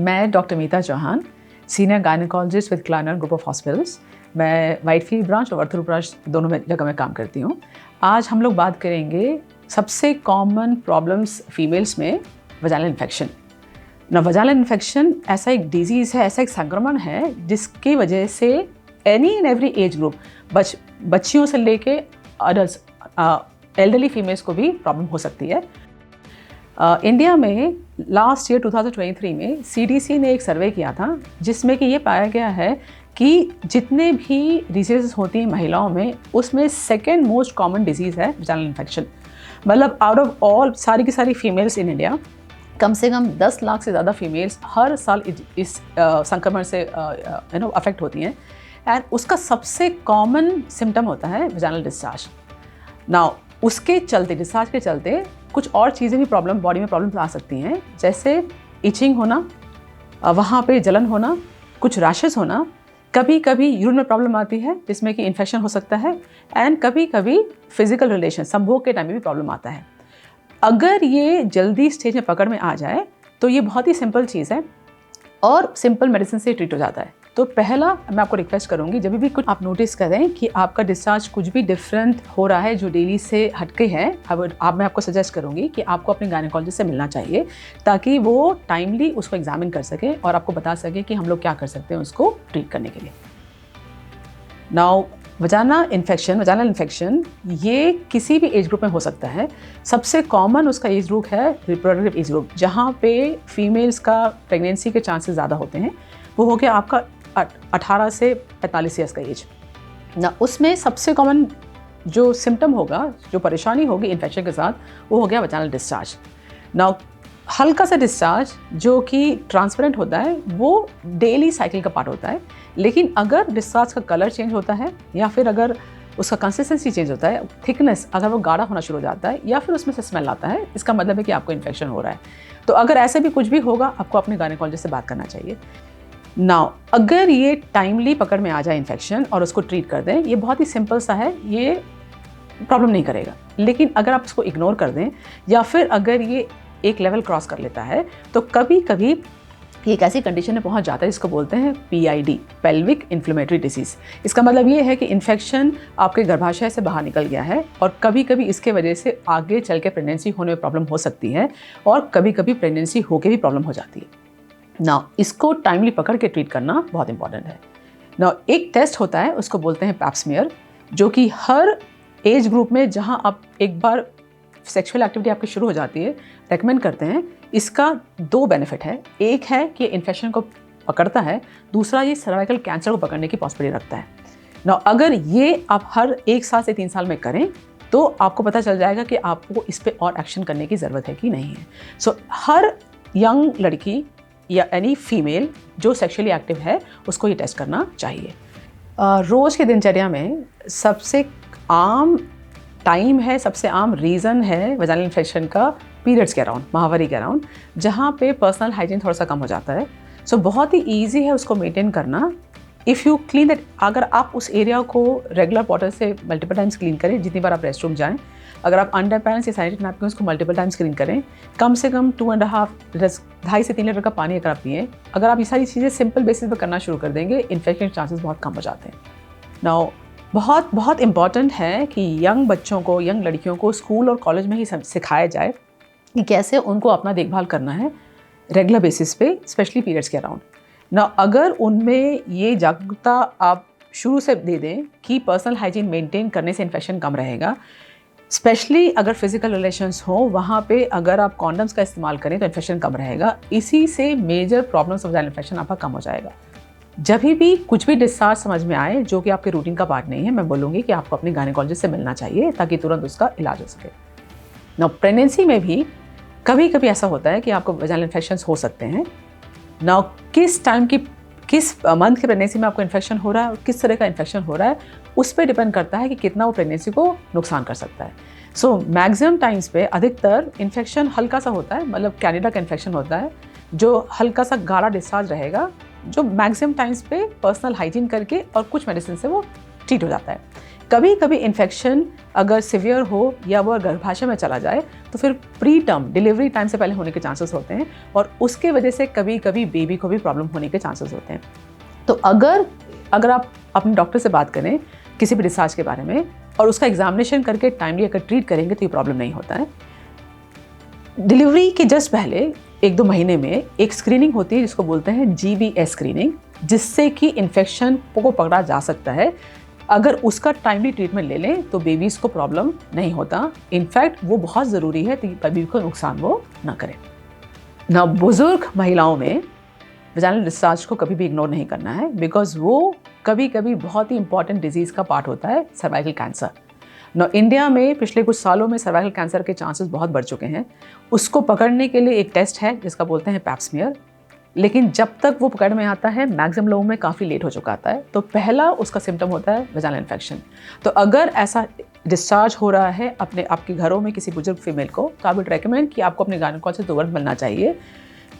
मैं doctor Meeta Chauhan, senior gynaecologist with क्लाइनर group of hospitals. मैं वाइटफील्ड ब्रांच और वर्थुर ब्रांच दोनों जगह में काम करती हूँ। आज हम लोग बात करेंगे सबसे कॉमन प्रॉब्लम्स फीमेल्स में वजाइनल इन्फेक्शन। वजाइनल इन्फेक्शन ऐसा एक डिजीज़ है, ऐसा एक संक्रमण है जिसकी वजह से any and every age group, बच्चियों से लेके अडल्ट, एल्डरली फीमेल्स को भी प्रॉब्लम हो सकती है। इंडिया में लास्ट ईयर 2023 में CDC ने एक सर्वे किया था जिसमें कि ये पाया गया है कि जितने भी डिजीज़ होती हैं महिलाओं में, उसमें सेकेंड मोस्ट कॉमन डिजीज़ है वजाइनल इन्फेक्शन। मतलब आउट ऑफ ऑल सारी की सारी फीमेल्स इन इंडिया, कम से कम 10 लाख से ज़्यादा फीमेल्स हर साल इस संक्रमण से अफेक्ट होती हैं। एंड उसका सबसे कॉमन सिम्टम होता है वजाइनल डिस्चार्ज। नाउ उसके चलते, डिस्चार्ज के चलते कुछ और चीज़ें भी प्रॉब्लम, बॉडी में प्रॉब्लम्स आ सकती हैं, जैसे इचिंग होना, वहाँ पे जलन होना, कुछ रैशेस होना, कभी कभी यूरिन में प्रॉब्लम आती है जिसमें कि इन्फेक्शन हो सकता है, एंड कभी कभी फिजिकल रिलेशन, संभोग के टाइम में भी प्रॉब्लम आता है। अगर ये जल्दी स्टेज में पकड़ में आ जाए तो ये बहुत ही सिंपल चीज़ है और सिंपल मेडिसिन से ट्रीट हो जाता है। तो पहला मैं आपको रिक्वेस्ट करूंगी, जब भी कुछ आप नोटिस करें कि आपका डिस्चार्ज कुछ भी डिफरेंट हो रहा है जो डेली से हटके है, मैं आपको सजेस्ट करूंगी कि आपको अपने गायनेकोलॉजिस्ट से मिलना चाहिए ताकि वो टाइमली उसको एग्जामिन कर सके और आपको बता सके कि हम लोग क्या कर सकते हैं उसको ट्रीट करने के लिए। नाउ वजाइनल इन्फेक्शन ये किसी भी एज ग्रुप में हो सकता है। सबसे कॉमन उसका एज ग्रुप है रिप्रोडक्टिव एज ग्रुप, जहाँ पे फीमेल्स का प्रेगनेंसी के चांसेस ज़्यादा होते हैं। वो हो गया आपका 18 से 45 ईयर्स का एज ना। उसमें सबसे कॉमन जो सिम्टम होगा, जो परेशानी होगी इन्फेक्शन के साथ, वो हो गया वजाइनल डिस्चार्ज। ना हल्का सा डिस्चार्ज जो कि ट्रांसपेरेंट होता है, वो डेली साइकिल का पार्ट होता है। लेकिन अगर डिस्चार्ज का कलर चेंज होता है या फिर अगर उसका कंसिस्टेंसी चेंज होता है, थिकनेस अगर वो गाढ़ा होना शुरू हो जाता है या फिर उसमें से स्मेल आता है, इसका मतलब है कि आपको इन्फेक्शन हो रहा है। तो अगर ऐसे भी कुछ भी होगा, आपको अपने गायनेकोलॉजिस्ट से बात करना चाहिए। नाउ अगर ये टाइमली पकड़ में आ जाए इन्फेक्शन और उसको ट्रीट कर दें, ये बहुत ही सिंपल सा है, ये प्रॉब्लम नहीं करेगा। लेकिन अगर आप इसको इग्नोर कर दें या फिर अगर ये एक लेवल क्रॉस कर लेता है तो कभी कभी ये एक ऐसी कंडीशन में पहुंच जाता है जिसको बोलते हैं PID, पेल्विक इन्फ्लेमेटरी डिसीज़। इसका मतलब ये है कि इन्फेक्शन आपके गर्भाशय से बाहर निकल गया है और कभी कभी इसके वजह से आगे चल के प्रेगनेंसी होने में प्रॉब्लम हो सकती है और कभी कभी प्रेगनेंसी होकर भी प्रॉब्लम हो जाती है ना। इसको टाइमली पकड़ के ट्रीट करना बहुत इंपॉर्टेंट है ना। एक टेस्ट होता है, उसको बोलते हैं पैप स्मीयर, जो कि हर एज ग्रुप में जहां आप एक बार सेक्सुअल एक्टिविटी आपकी शुरू हो जाती है, रेकमेंड करते हैं। इसका 2 बेनिफिट है। एक है कि इन्फेक्शन को पकड़ता है, दूसरा ये सर्वाइकल कैंसर को पकड़ने की पॉसिबिलिटी रखता है ना। अगर ये आप हर 1 साल से 3 साल में करें तो आपको पता चल जाएगा कि आपको इस पर और एक्शन करने की ज़रूरत है कि नहीं है। सो हर यंग लड़की या एनी फीमेल जो सेक्सुअली एक्टिव है उसको ये टेस्ट करना चाहिए। रोज़ के दिनचर्या में सबसे आम टाइम है, सबसे आम रीज़न है वजाइनल इन्फेक्शन का पीरियड्स के अराउंड, माहवारी के अराउंड, जहाँ पे पर्सनल हाइजीन थोड़ा सा कम हो जाता है। सो बहुत ही ईजी है उसको मेंटेन करना। इफ़ यू क्लीन दैट, अगर आप उस एरिया को रेगुलर वाटर से मल्टीपल टाइम्स क्लीन करें, जितनी बार आप रेस्ट रूम जाएँ, अगर आप अंडर पैंट्स या सैनिटरी नैपकिन को मल्टीपल टाइम्स क्लीन करें, कम से कम 2.5 से 3 लीटर का पानी अगर आप पिएँ, अगर आप ये सारी चीज़ें सिंपल बेसिस पर करना शुरू कर देंगे, इन्फेक्शन के चांसेस बहुत कम हो जाते हैं। नाउ बहुत इम्पॉर्टेंट है कि यंग बच्चों को, यंग लड़कियों को स्कूल और कॉलेज में ही सिखाया जाए कि कैसे उनको अपना देखभाल करना है रेगुलर बेसिस पे, स्पेशली पीरियड्स के अराउंड ना। अगर उनमें ये जागरूकता आप शुरू से दे दें कि पर्सनल हाइजीन मेंटेन करने से इन्फेक्शन कम रहेगा, स्पेशली अगर फिजिकल रिलेशंस हो, वहाँ पे अगर आप कॉन्डम्स का इस्तेमाल करें तो इन्फेक्शन कम रहेगा। इसी से major problems of vaginal infection आपका कम हो जाएगा। जब भी कुछ भी डिस्चार्ज समझ में आए जो कि आपके रूटीन का पार्ट नहीं है, मैं बोलूँगी कि आपको अपने गायनेकोलॉजिस्ट से मिलना चाहिए ताकि तुरंत उसका इलाज हो सके ना। प्रेगनेंसी में भी कभी कभी ऐसा होता है कि आपको वजाइनल इन्फेक्शंस हो सकते हैं ना। किस मंथ के प्रेगनेंसी में आपको इन्फेक्शन हो रहा है और किस तरह का इन्फेक्शन हो रहा है, उस पर डिपेंड करता है कि कितना वो प्रेगनेंसी को नुकसान कर सकता है। सो मैक्सिमम टाइम्स पे अधिकतर इन्फेक्शन हल्का सा होता है, मतलब कैंडिडा का इन्फेक्शन होता है जो हल्का सा गाढ़ा डिस्चार्ज रहेगा, जो मैक्सिमम टाइम्स पे पर्सनल हाइजीन करके और कुछ मेडिसिन से वो ट्रीट हो जाता है। कभी कभी इन्फेक्शन अगर सिवियर हो या वो गर्भाशय में चला जाए तो फिर प्री टर्म डिलीवरी टाइम से पहले होने के चांसेस होते हैं, और उसके वजह से कभी कभी बेबी को भी प्रॉब्लम होने के चांसेस होते हैं। तो अगर आप अपने डॉक्टर से बात करें किसी भी डिस्चार्ज के बारे में और उसका एग्जामिनेशन करके टाइमली अगर ट्रीट करेंगे तो ये प्रॉब्लम नहीं होता है। डिलीवरी के जस्ट पहले 1-2 महीने में एक स्क्रीनिंग होती है जिसको बोलते हैं GBS स्क्रीनिंग, जिससे कि इन्फेक्शन को पकड़ा जा सकता है। अगर उसका टाइमली ट्रीटमेंट ले लें तो बेबीज़ को प्रॉब्लम नहीं होता। इनफैक्ट वो बहुत ज़रूरी है ताकि बेबी को नुकसान वो ना करें। ना बुज़ुर्ग महिलाओं में वजाइनल डिस्चार्ज को कभी भी इग्नोर नहीं करना है, बिकॉज वो कभी कभी बहुत ही इंपॉर्टेंट डिजीज़ का पार्ट होता है, सर्वाइकल कैंसर। ना इंडिया में पिछले कुछ सालों में सर्वाइकल कैंसर के चांसेस बहुत बढ़ चुके हैं। उसको पकड़ने के लिए एक टेस्ट है जिसका बोलते हैं पैप स्मीयर, लेकिन जब तक वो पकड़ में आता है मैक्सिमम लोगों में काफ़ी लेट हो चुका आता है। तो पहला उसका सिम्टम होता है वजाइनल इन्फेक्शन। तो अगर ऐसा डिस्चार्ज हो रहा है आपके घरों में किसी बुजुर्ग फीमेल को, तो आई वुड रेकमेंड कि आपको अपने गायनेकोलॉजिस्ट से तुरंत मिलना चाहिए।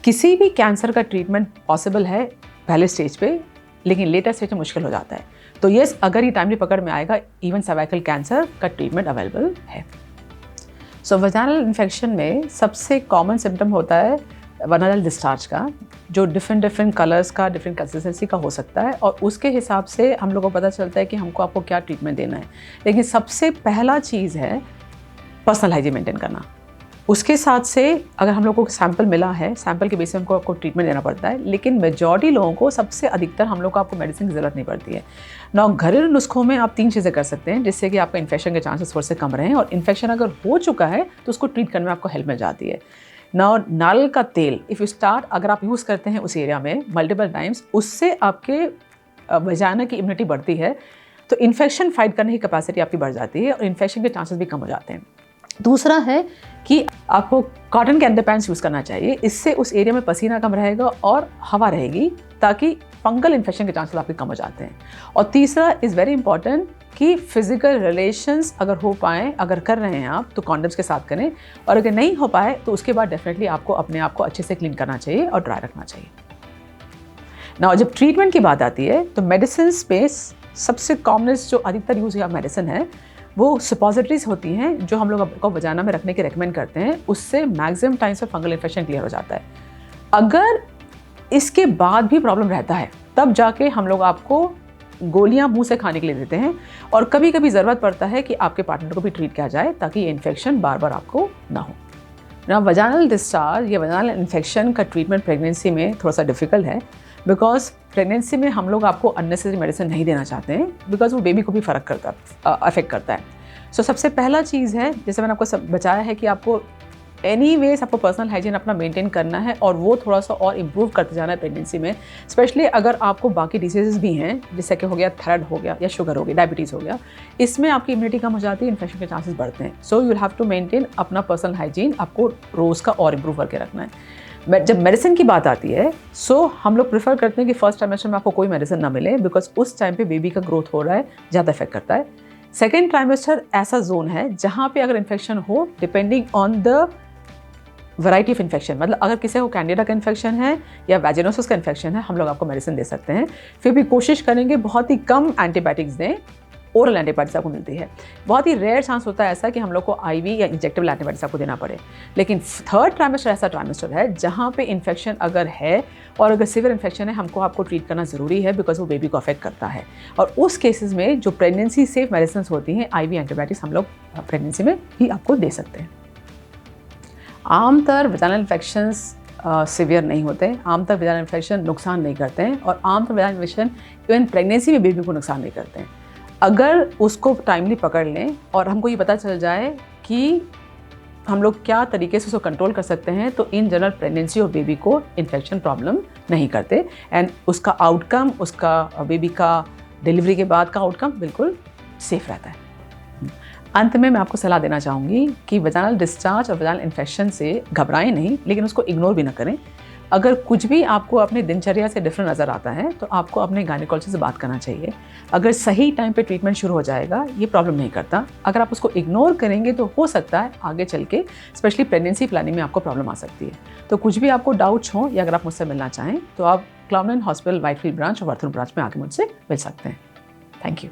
किसी भी कैंसर का ट्रीटमेंट पॉसिबल है पहले स्टेज पे, लेकिन लेटर स्टेज में मुश्किल हो जाता है। तो यस, अगर ये टाइमली पकड़ में आएगा, इवन सर्वाइकल कैंसर का ट्रीटमेंट अवेलेबल है। सो वजाइनल इन्फेक्शन में सबसे कॉमन सिम्टम होता है वजाइनल डिस्चार्ज का, जो डिफरेंट कलर्स का, डिफरेंट कंसिस्टेंसी का हो सकता है, और उसके हिसाब से हम लोगों को पता चलता है कि हमको आपको क्या ट्रीटमेंट देना है। लेकिन सबसे पहला चीज़ है पर्सनल हाइजीन मेंटेन करना। उसके साथ से अगर हम लोगों को सैंपल मिला है, सैंपल के बेसिस पे आपको ट्रीटमेंट देना पड़ता है, लेकिन मेजॉरिटी लोगों को, सबसे अधिकतर हम लोग को आपको मेडिसिन की ज़रूरत नहीं पड़ती है। ना घरेलू नुस्खों में आप 3 चीज़ें कर सकते हैं जिससे कि आपका इन्फेक्शन के चांसेस थोड़े से कम रहें, और इन्फेक्शन अगर हो चुका है तो उसको ट्रीट करने में आपको हेल्प मिल जाती है। ना नारियल का तेल इफ़ यू स्टार्ट, अगर आप यूज़ करते हैं उस एरिया में मल्टीपल टाइम्स, उससे आपके वजाइना की इम्यूनिटी बढ़ती है, तो इन्फेक्शन फाइट करने की कैपेसिटी आपकी बढ़ जाती है और इन्फेक्शन के चांसेस भी कम हो जाते हैं। दूसरा है कि आपको कॉटन के अंडरपैंट्स यूज़ करना चाहिए। इससे उस एरिया में पसीना कम रहेगा और हवा रहेगी, ताकि फंगल इन्फेक्शन के चांसेस आपके कम हो जाते हैं। और तीसरा इज़ वेरी इंपॉर्टेंट कि फिजिकल रिलेशंस अगर हो पाए, अगर कर रहे हैं आप, तो कॉन्डम्स के साथ करें, और अगर नहीं हो पाए तो उसके बाद डेफिनेटली आपको अपने आप को अच्छे से क्लीन करना चाहिए और ड्राई रखना चाहिए ना। जब ट्रीटमेंट की बात आती है तो मेडिसिन स्पेस सबसे कॉमनेस्ट जो अधिकतर यूज़ या मेडिसिन है वो सपोजिटरीज होती हैं, जो हम लोग आपको वजाइना में रखने के रेकमेंड करते हैं। उससे मैक्सिमम टाइम से फंगल इन्फेक्शन क्लियर हो जाता है। अगर इसके बाद भी प्रॉब्लम रहता है तब जाके हम लोग आपको गोलियां मुंह से खाने के लिए देते हैं, और कभी कभी ज़रूरत पड़ता है कि आपके पार्टनर को भी ट्रीट किया जाए ताकि ये इन्फेक्शन बार बार आपको ना हो ना। वजाइनल डिस्चार्ज या वजाइनल इन्फेक्शन का ट्रीटमेंट प्रेगनेंसी में थोड़ा सा डिफिकल्ट है, बिकॉज प्रेगनेंसी में हम लोग आपको अननेसेसरी मेडिसिन नहीं देना चाहते हैं, बिकॉज वो बेबी को भी अफेक्ट करता है। सो सबसे पहला चीज़ है, जैसे मैंने आपको बताया है, कि आपको एनीवेज आपको पर्सनल हाइजीन अपना मेंटेन करना है, और वो थोड़ा सा और इम्प्रूव करते जाना है प्रेगनेंसी में। स्पेशली अगर आपको बाकी डिसीजेज भी हैं, जैसे कि हो गया थायराइड हो गया या शुगर हो गया, डायबिटीज़ हो गया, इसमें आपकी इम्यूनिटी कम हो जाती है, इन्फेक्शन के चांसेस बढ़ते हैं। So you have to maintain अपना पर्सनल हाइजीन, आपको रोज़ का और इम्प्रूव करके रखना है। जब मेडिसिन की बात आती है, सो हम लोग प्रेफर करते हैं कि फर्स्ट ट्राइमेस्टर में आपको कोई मेडिसिन ना मिले, बिकॉज उस टाइम पे बेबी का ग्रोथ हो रहा है, ज़्यादा इफेक्ट करता है। सेकेंड ट्राइमेस्टर ऐसा जोन है जहाँ पे अगर इन्फेक्शन हो, depending on the variety of infection, मतलब अगर किसी को कैंडिडा का इन्फेक्शन है या वैजिनोसिस का इन्फेक्शन है, हम लोग आपको मेडिसिन दे सकते हैं। फिर भी कोशिश करेंगे बहुत ही कम एंटीबायोटिक्स दें, ओरल एंटीबायोटिक्स आपको मिलती है। बहुत ही रेयर चांस होता है ऐसा कि हम लोग को आईवी या इंजेक्टेबल एंटीबायोटिक्स आपको देना पड़े। लेकिन थर्ड ट्राइमेस्टर ऐसा ट्राइमेस्टर है जहाँ पे इन्फेक्शन अगर है और अगर सीवियर इन्फेक्शन है, हमको आपको ट्रीट करना ज़रूरी है, बिकॉज वो बेबी को अफेक्ट करता है। और उस केसेस में जो प्रेगनेंसी सेफ मेडिसिन होती हैं, आईवी एंटीबायोटिक्स हम लोग प्रेगनेंसी में ही आपको दे सकते हैं। आमतौर वजाइनल इन्फेक्शंस सीवियर नहीं होते, आमतौर वजाइनल इन्फेक्शन नुकसान नहीं करते हैं, और आमतौर वजाइनल इन्फेक्शन इवन प्रेगनेंसी में बेबी को नुकसान नहीं करते हैं। अगर उसको टाइमली पकड़ लें और हमको ये पता चल जाए कि हम लोग क्या तरीके से उसको कंट्रोल कर सकते हैं, तो इन जनरल प्रेगनेंसी और बेबी को इन्फेक्शन प्रॉब्लम नहीं करते, एंड उसका आउटकम, उसका बेबी का डिलीवरी के बाद का आउटकम बिल्कुल सेफ रहता है। अंत में मैं आपको सलाह देना चाहूँगी कि वजाइनल डिस्चार्ज और वजाइनल इन्फेक्शन से घबराएं नहीं, लेकिन उसको इग्नोर भी ना करें। अगर कुछ भी आपको अपनी दिनचर्या से डिफरेंट नज़र आता है तो आपको अपने गायनेकोलॉजिस्ट से बात करना चाहिए। अगर सही टाइम पे ट्रीटमेंट शुरू हो जाएगा, ये प्रॉब्लम नहीं करता। अगर आप उसको इग्नोर करेंगे तो हो सकता है आगे चल के स्पेशली प्रेगनेंसी प्लानिंग में आपको प्रॉब्लम आ सकती है। तो कुछ भी आपको डाउट्स हों या अगर आप मुझसे मिलना चाहें तो आप क्लाउन हॉस्पिटल व्हाइटफील्ड ब्रांच और वर्थुल ब्रांच में आके मुझसे मिल सकते हैं। Thank you.